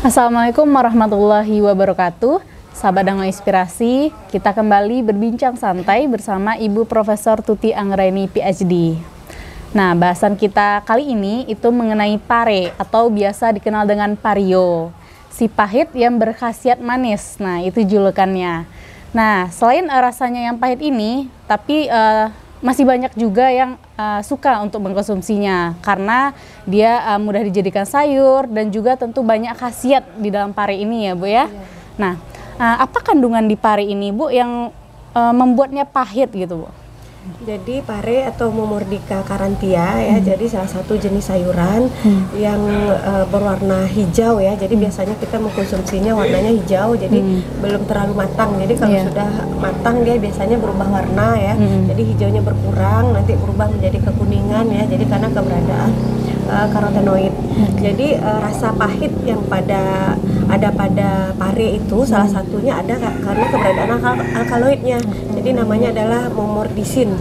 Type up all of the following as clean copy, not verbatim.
Assalamualaikum warahmatullahi wabarakatuh. Sahabat Dhamma Inspirasi, kita kembali berbincang santai bersama Ibu Profesor Tuti Anggraini PhD. Nah, bahasan kita kali ini itu mengenai pare atau biasa dikenal dengan pario. Si pahit yang berkhasiat manis. Nah, itu julukannya. Nah, selain rasanya yang pahit ini, tapi masih banyak juga yang suka untuk mengkonsumsinya karena dia mudah dijadikan sayur dan juga tentu banyak khasiat di dalam pare ini ya Bu ya. Nah, apa kandungan di pare ini Bu yang membuatnya pahit gitu Bu? Jadi pare atau Momordica carantia ya, jadi salah satu jenis sayuran yang berwarna hijau ya. Jadi biasanya kita mengkonsumsinya warnanya hijau, jadi belum terlalu matang. Jadi kalau sudah matang dia biasanya berubah warna ya. Jadi hijaunya berkurang, nanti berubah menjadi kekuningan ya. Jadi karena keberadaan karotenoid. Jadi rasa pahit yang ada pada pare itu salah satunya ada karena keberadaan alkaloidnya. Jadi namanya adalah momordisin.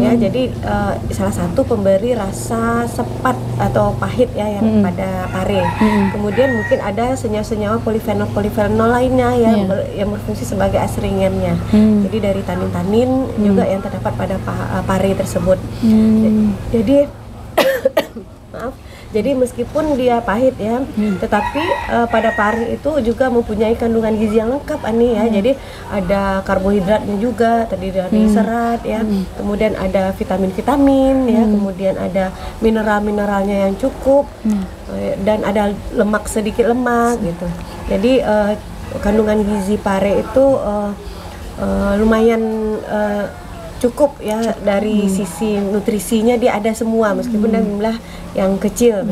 Ya, jadi salah satu pemberi rasa sepat atau pahit ya yang pada pare. Kemudian mungkin ada senyawa-senyawa polifenol lainnya yang berfungsi sebagai astringennya. Jadi dari tanin-tanin juga yang terdapat pada pare tersebut. Jadi maaf. Jadi meskipun dia pahit ya, tetapi pada pare itu juga mempunyai kandungan gizi yang lengkap Ani ya. Jadi ada karbohidratnya juga, terdiri dari serat ya. Kemudian ada vitamin-vitamin ya, kemudian ada mineral-mineralnya yang cukup. Dan ada lemak, sedikit lemak gitu. Jadi kandungan gizi pare itu lumayan cukup ya dari sisi nutrisinya, dia ada semua meskipun dalam jumlah yang kecil.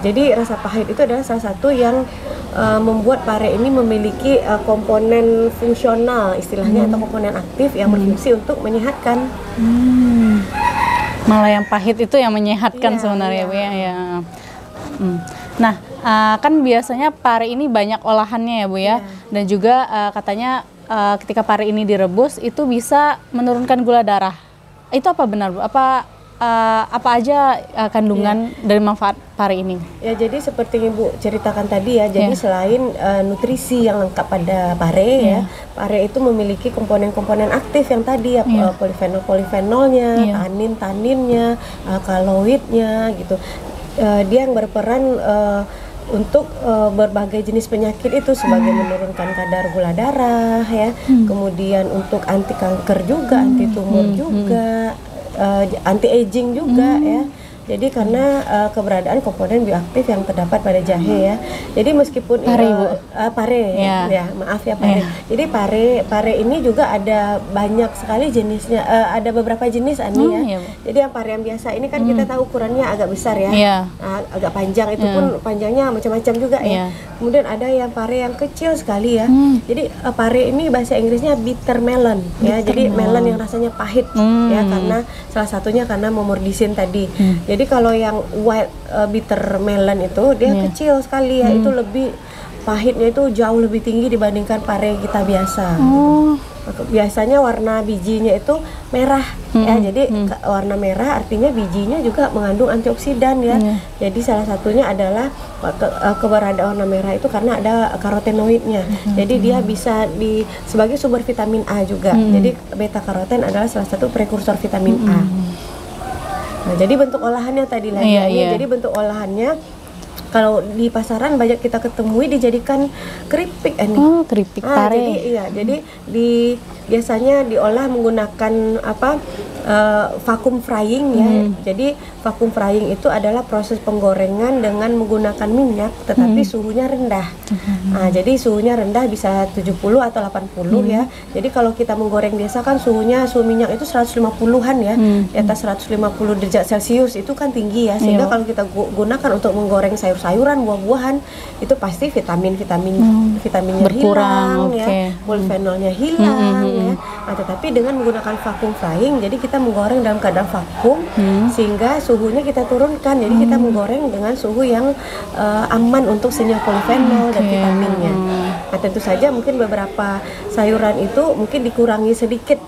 Jadi rasa pahit itu adalah salah satu yang membuat pare ini memiliki komponen fungsional istilahnya atau komponen aktif yang berfungsi untuk menyehatkan. Malah yang pahit itu yang menyehatkan sebenarnya Bu ya. Nah, kan biasanya pare ini banyak olahannya ya Bu ya. Dan juga katanya ketika pare ini direbus itu bisa menurunkan gula darah. Itu apa benar Bu? Apa aja kandungan dari manfaat pare ini? Ya, jadi seperti Ibu ceritakan tadi ya. Jadi selain nutrisi yang lengkap pada pare ya, pare itu memiliki komponen-komponen aktif yang tadi ya, polifenol-polifenolnya, tanin-taninnya, alkaloidnya gitu. Dia yang berperan untuk berbagai jenis penyakit itu sebagai menurunkan kadar gula darah ya, kemudian untuk anti kanker juga, anti tumor juga, anti aging juga ya. Jadi karena keberadaan komponen bioaktif yang terdapat pada jahe ya. Jadi meskipun pare ya, maaf ya pare. Jadi pare ini juga ada banyak sekali jenisnya. Ada beberapa jenis Ani ya. Jadi yang pare yang biasa ini kan kita tahu ukurannya agak besar ya. Agak panjang, itu pun panjangnya macam-macam juga ya. Kemudian ada yang pare yang kecil sekali ya. Jadi pare ini bahasa Inggrisnya bitter melon ya. Jadi melon yang rasanya pahit ya, karena salah satunya karena momordisin tadi. Jadi kalau yang white bitter melon itu dia kecil sekali ya, itu lebih pahitnya itu jauh lebih tinggi dibandingkan pare kita biasa. Biasanya warna bijinya itu merah ya, jadi warna merah artinya bijinya juga mengandung antioksidan ya. Jadi salah satunya adalah keberadaan warna merah itu karena ada karotenoidnya. Jadi dia bisa sebagai sumber vitamin A juga. Jadi beta karoten adalah salah satu prekursor vitamin A. Nah, jadi bentuk olahannya tadi lagi jadi bentuk olahannya kalau di pasaran banyak kita ketemui dijadikan keripik ini. Keripik pare. Jadi biasanya diolah menggunakan vacuum frying ya. Jadi vacuum frying itu adalah proses penggorengan dengan menggunakan minyak tetapi suhunya rendah. Nah, jadi suhunya rendah bisa 70 atau 80 ya. Jadi kalau kita menggoreng biasa kan suhu minyak itu 150-an ya. Di atas 150 derajat Celcius itu kan tinggi ya. Sehingga kalau kita gunakan untuk menggoreng sayuran, buah-buahan itu pasti vitaminnya berkurang, hilang ya. Polifenolnya hilang ya. Nah, tetapi dengan menggunakan vacuum frying, jadi kita menggoreng dalam keadaan vakum sehingga suhunya kita turunkan. Jadi kita menggoreng dengan suhu yang aman untuk senyawa polifenol dan vitaminnya. Nah, tentu saja mungkin beberapa sayuran itu mungkin dikurangi sedikit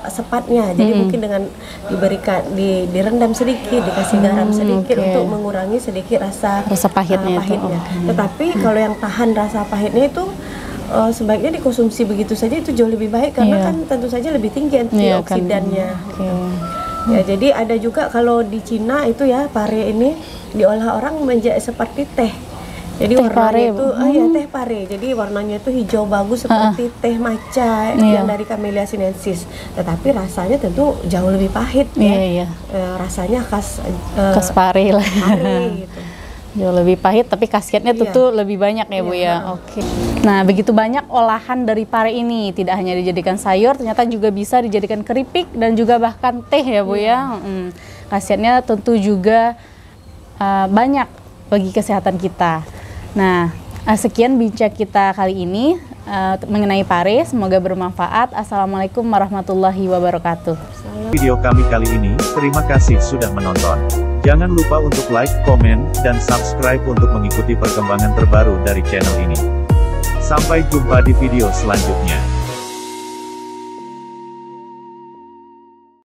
sepatnya. Jadi mungkin dengan direndam sedikit, dikasih garam sedikit untuk mengurangi sedikit rasa pahitnya. Tetapi kalau yang tahan rasa pahitnya itu sebaiknya dikonsumsi begitu saja, itu jauh lebih baik karena kan tentu saja lebih tinggi antioksidannya. Ya, jadi ada juga kalau di Cina itu ya pare ini diolah orang menjadi seperti teh. Jadi warnanya itu teh pare. Jadi warnanya itu hijau bagus seperti teh matcha yang dari Camellia sinensis. Tetapi rasanya tentu jauh lebih pahit rasanya khas pare lah. Pare gitu. Jauh lebih pahit, tapi khasiatnya tentu lebih banyak ya Bu ya. Oke. Nah, begitu banyak olahan dari pare ini, tidak hanya dijadikan sayur, ternyata juga bisa dijadikan keripik dan juga bahkan teh ya Bu ya. Khasiatnya tentu juga banyak bagi kesehatan kita. Nah, sekian bincang kita kali ini mengenai pare. Semoga bermanfaat. Assalamualaikum warahmatullahi wabarakatuh. Video kami kali ini, terima kasih sudah menonton. Jangan lupa untuk like, komen, dan subscribe untuk mengikuti perkembangan terbaru dari channel ini. Sampai jumpa di video selanjutnya.